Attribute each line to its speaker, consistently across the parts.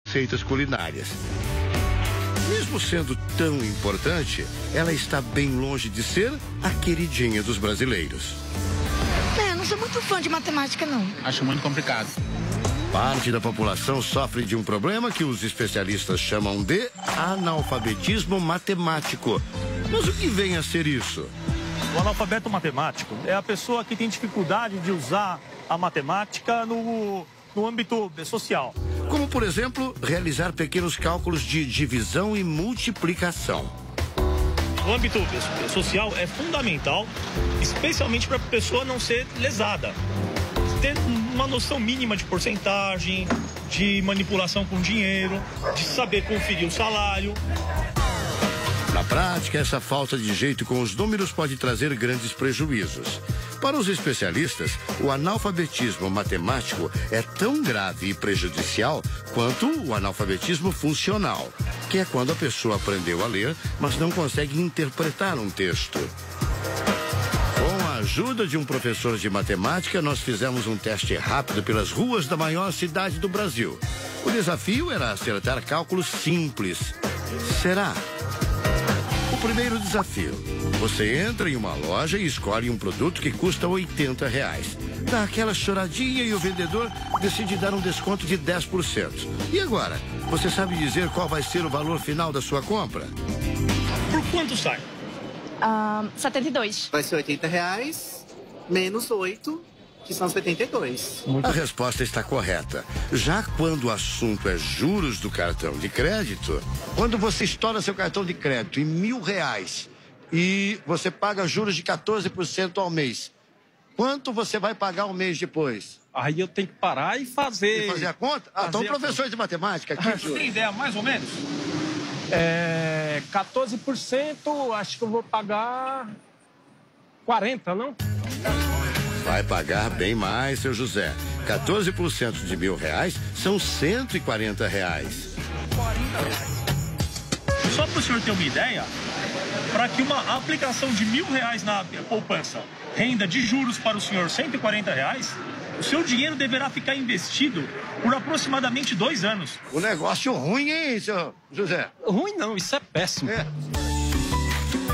Speaker 1: receitas culinárias. Mesmo sendo tão importante, ela está bem longe de ser a queridinha dos brasileiros.
Speaker 2: Não sou muito fã de matemática, não.
Speaker 3: Acho muito complicado.
Speaker 1: Parte da população sofre de um problema que os especialistas chamam de analfabetismo matemático. Mas o que vem a ser isso?
Speaker 4: O analfabeto matemático é a pessoa que tem dificuldade de usar a matemática no âmbito social.
Speaker 1: Como, por exemplo, realizar pequenos cálculos de divisão e multiplicação.
Speaker 4: No âmbito social é fundamental, especialmente para a pessoa não ser lesada. Ter uma noção mínima de porcentagem, de manipulação com dinheiro, de saber conferir o salário.
Speaker 1: Na prática, essa falta de jeito com os números pode trazer grandes prejuízos. Para os especialistas, o analfabetismo matemático é tão grave e prejudicial quanto o analfabetismo funcional, que é quando a pessoa aprendeu a ler, mas não consegue interpretar um texto. Com a ajuda de um professor de matemática, nós fizemos um teste rápido pelas ruas da maior cidade do Brasil. O desafio era acertar cálculos simples. Será? O primeiro desafio. Você entra em uma loja e escolhe um produto que custa R$80. Dá aquela choradinha e o vendedor decide dar um desconto de 10%. E agora? Você sabe dizer qual vai ser o valor final da sua compra?
Speaker 4: Por quanto sai?
Speaker 5: 72.
Speaker 6: Vai ser R$80 menos 8, que são 72.
Speaker 1: A resposta está correta. Já quando o assunto é juros do cartão de crédito, quando você estoura seu cartão de crédito em R$1.000 e você paga juros de 14% ao mês, quanto você vai pagar um mês depois?
Speaker 4: Aí eu tenho que parar e fazer...
Speaker 1: E fazer a conta? Então, professor de matemática aqui...
Speaker 4: Você tem ideia, mais ou menos?
Speaker 7: 14%, acho que eu vou pagar 40, não?
Speaker 1: Vai pagar bem mais, seu José. 14% de R$1.000 são R$140.
Speaker 4: Só para o senhor ter uma ideia, para que uma aplicação de R$1.000 na poupança renda de juros para o senhor R$140, o seu dinheiro deverá ficar investido por aproximadamente 2 anos.
Speaker 1: O negócio ruim, hein, seu José?
Speaker 7: Ruim não, isso é péssimo.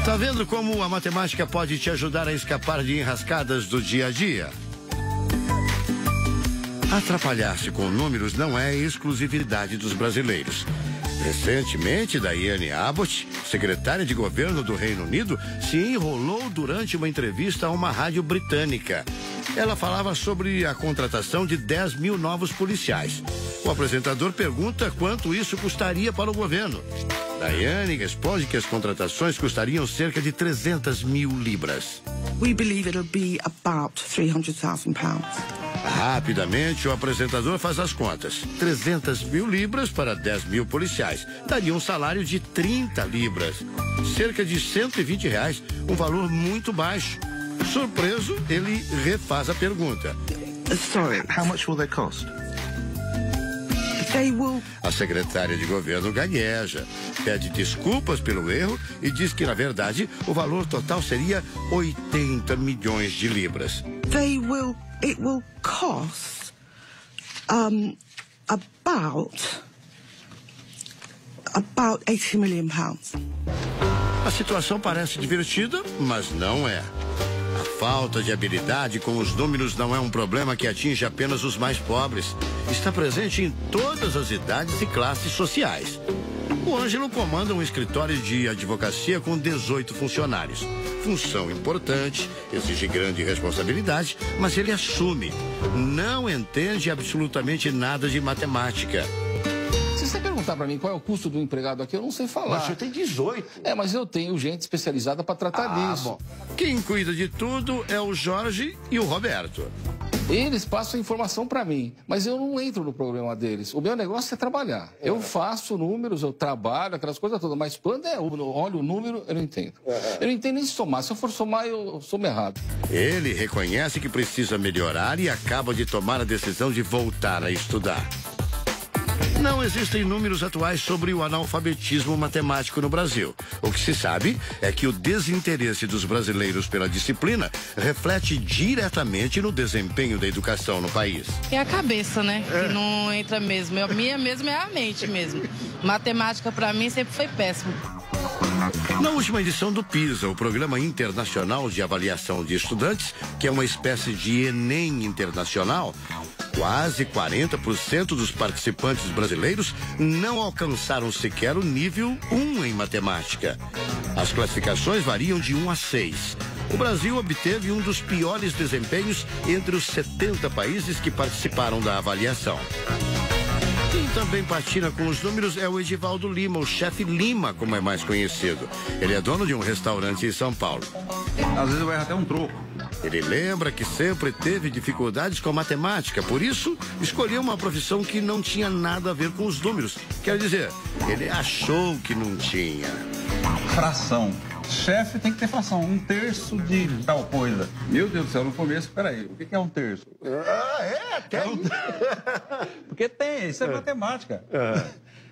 Speaker 1: Tá vendo como a matemática pode te ajudar a escapar de enrascadas do dia a dia? Atrapalhar-se com números não é exclusividade dos brasileiros. Recentemente, Diane Abbott, secretária de governo do Reino Unido, se enrolou durante uma entrevista a uma rádio britânica. Ela falava sobre a contratação de 10 mil novos policiais. O apresentador pergunta quanto isso custaria para o governo. Diane responde que as contratações custariam cerca de 300 mil libras.
Speaker 8: We believe it'll be about £300,000.
Speaker 1: Rapidamente, o apresentador faz as contas. 300 mil libras para 10 mil policiais. Daria um salário de 30 libras. Cerca de R$120, um valor muito baixo. Surpreso, ele refaz a pergunta.
Speaker 8: Sorry.
Speaker 3: How much will they cost?
Speaker 8: They will...
Speaker 1: A secretária de governo gagueja, pede desculpas pelo erro e diz que, na verdade, o valor total seria 80 milhões de libras.
Speaker 8: It will cost about £80 million.
Speaker 1: A situação parece divertida, mas não é. A falta de habilidade com os números não é um problema que atinge apenas os mais pobres. Está presente em todas as idades e classes sociais. O Ângelo comanda um escritório de advocacia com 18 funcionários. Função importante, exige grande responsabilidade, mas ele assume. Não entende absolutamente nada de matemática.
Speaker 9: Se você perguntar para mim qual é o custo do empregado aqui, eu não sei falar.
Speaker 1: Mas você tem 18.
Speaker 9: Mas eu tenho gente especializada para tratar disso.
Speaker 1: Bom. Quem cuida de tudo é o Jorge e o Roberto.
Speaker 9: Eles passam informação para mim, mas eu não entro no problema deles. O meu negócio é trabalhar. Eu faço números, eu trabalho, aquelas coisas todas, mas quando eu olho o número, eu não entendo. Eu não entendo nem somar. Se eu for somar, eu somo errado.
Speaker 1: Ele reconhece que precisa melhorar e acaba de tomar a decisão de voltar a estudar. Não existem números atuais sobre o analfabetismo matemático no Brasil. O que se sabe é que o desinteresse dos brasileiros pela disciplina reflete diretamente no desempenho da educação no país.
Speaker 5: É a cabeça, né? Que não entra mesmo. A minha mesmo é a mente mesmo. Matemática, para mim, sempre foi péssimo.
Speaker 1: Na última edição do PISA, o Programa Internacional de Avaliação de Estudantes, que é uma espécie de Enem internacional, quase 40% dos participantes brasileiros não alcançaram sequer o nível 1 em matemática. As classificações variam de 1 a 6. O Brasil obteve um dos piores desempenhos entre os 70 países que participaram da avaliação. Quem também patina com os números é o Edivaldo Lima, o chefe Lima, como é mais conhecido. Ele é dono de um restaurante em São Paulo.
Speaker 10: Às vezes eu erro até um troco.
Speaker 1: Ele lembra que sempre teve dificuldades com a matemática, por isso escolheu uma profissão que não tinha nada a ver com os números. Quer dizer, ele achou que não tinha.
Speaker 10: Fração. Chefe tem que ter fração, 1/3 de tal coisa. Meu Deus do céu, no começo, peraí, o que é 1/3? Porque tem, isso é matemática.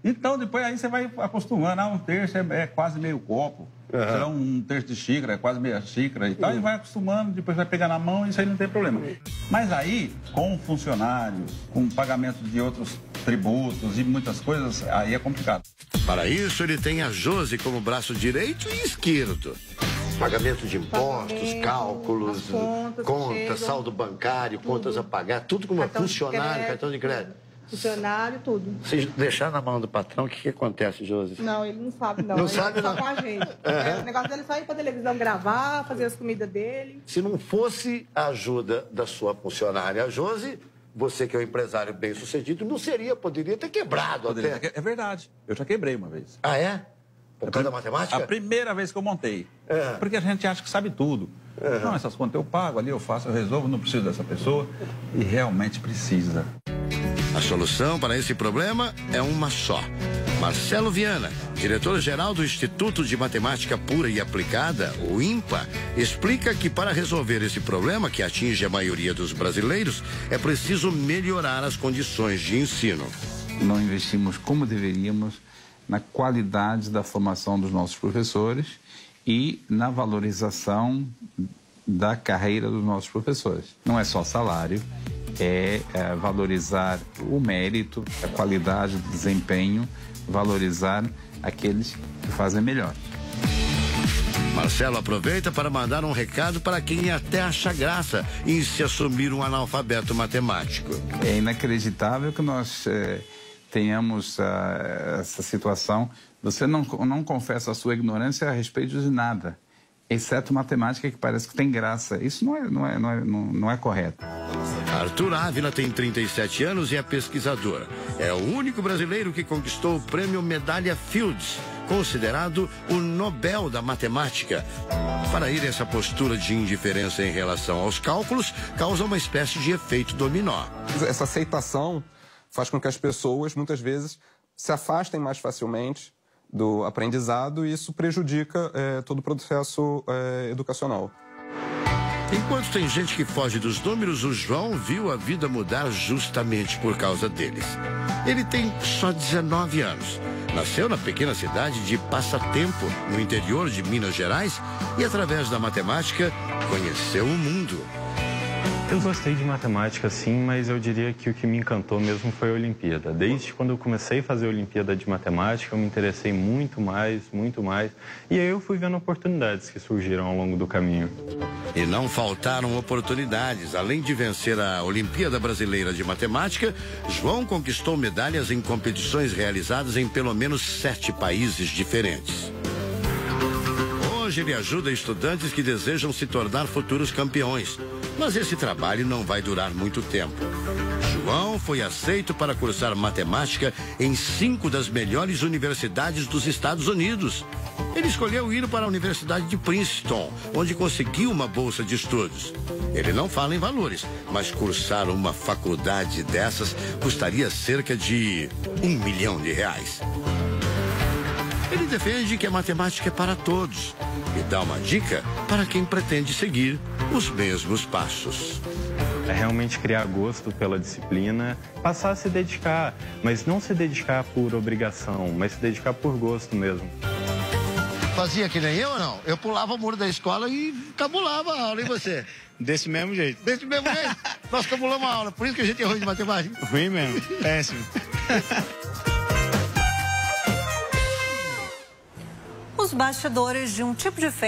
Speaker 10: Então, depois aí você vai acostumando, 1/3 é quase meio copo. Será 1/3 de xícara, é quase meia xícara e tal, e vai acostumando, depois vai pegar na mão e isso aí não tem problema. Mas aí, com funcionários, com pagamento de outros tributos e muitas coisas, aí é complicado.
Speaker 1: Para isso, ele tem a Josi como braço direito e esquerdo. Pagamento de impostos, cálculos, contas, saldo bancário, contas a pagar, tudo como funcionário, cartão de crédito.
Speaker 11: Funcionário, tudo.
Speaker 1: Se deixar na mão do patrão, o que acontece, Josi?
Speaker 11: Não, ele não sabe, não.
Speaker 1: Não sabe,
Speaker 11: não.
Speaker 1: não.
Speaker 11: Só com a gente. O negócio dele é só ir pra televisão gravar, fazer as comidas dele.
Speaker 1: Se não fosse a ajuda da sua funcionária, a Josi, você que é um empresário bem-sucedido, poderia ter quebrado até.
Speaker 10: É verdade. Eu já quebrei uma vez.
Speaker 1: Ah, é? Por causa da matemática?
Speaker 10: A primeira vez que eu montei. Porque a gente acha que sabe tudo. Não, essas contas eu pago ali, eu faço, eu resolvo, não preciso dessa pessoa. E realmente precisa.
Speaker 1: A solução para esse problema é uma só. Marcelo Viana, diretor-geral do Instituto de Matemática Pura e Aplicada, o INPA, explica que para resolver esse problema que atinge a maioria dos brasileiros, é preciso melhorar as condições de ensino.
Speaker 12: Não investimos como deveríamos na qualidade da formação dos nossos professores e na valorização da carreira dos nossos professores. Não é só salário, é valorizar o mérito, a qualidade do desempenho, valorizar aqueles que fazem melhor.
Speaker 1: Marcelo aproveita para mandar um recado para quem até acha graça em se assumir um analfabeto matemático.
Speaker 12: É inacreditável que nós tenhamos essa situação. Você não confessa a sua ignorância a respeito de nada, exceto matemática, que parece que tem graça. Isso não é correto.
Speaker 1: Arthur Ávila tem 37 anos e é pesquisador. É o único brasileiro que conquistou o prêmio Medalha Fields, considerado o Nobel da Matemática. Para ele, essa postura de indiferença em relação aos cálculos causa uma espécie de efeito dominó.
Speaker 13: Essa aceitação faz com que as pessoas, muitas vezes, se afastem mais facilmente do aprendizado e isso prejudica todo o processo educacional.
Speaker 1: Enquanto tem gente que foge dos números, o João viu a vida mudar justamente por causa deles. Ele tem só 19 anos. Nasceu na pequena cidade de Passatempo, no interior de Minas Gerais, e através da matemática conheceu o mundo.
Speaker 14: Eu gostei de matemática, sim, mas eu diria que o que me encantou mesmo foi a Olimpíada. Desde quando eu comecei a fazer a Olimpíada de Matemática, eu me interessei muito mais. E aí eu fui vendo oportunidades que surgiram ao longo do caminho.
Speaker 1: E não faltaram oportunidades. Além de vencer a Olimpíada Brasileira de Matemática, João conquistou medalhas em competições realizadas em pelo menos 7 países diferentes. Hoje ele ajuda estudantes que desejam se tornar futuros campeões. Mas esse trabalho não vai durar muito tempo. João foi aceito para cursar matemática em 5 das melhores universidades dos Estados Unidos. Ele escolheu ir para a Universidade de Princeton, onde conseguiu uma bolsa de estudos. Ele não fala em valores, mas cursar uma faculdade dessas custaria cerca de R$1 milhão. Ele defende que a matemática é para todos e dá uma dica para quem pretende seguir os mesmos passos.
Speaker 14: É realmente criar gosto pela disciplina, passar a se dedicar, mas não se dedicar por obrigação, mas se dedicar por gosto mesmo.
Speaker 1: Fazia que nem eu ou não? Eu pulava o muro da escola e cabulava a aula, e você?
Speaker 4: Desse mesmo jeito.
Speaker 1: Desse mesmo jeito? Nós cabulamos a aula, por isso que a gente é ruim de matemática.
Speaker 4: Ruim mesmo, péssimo.
Speaker 15: Os bastidores de um tipo de festa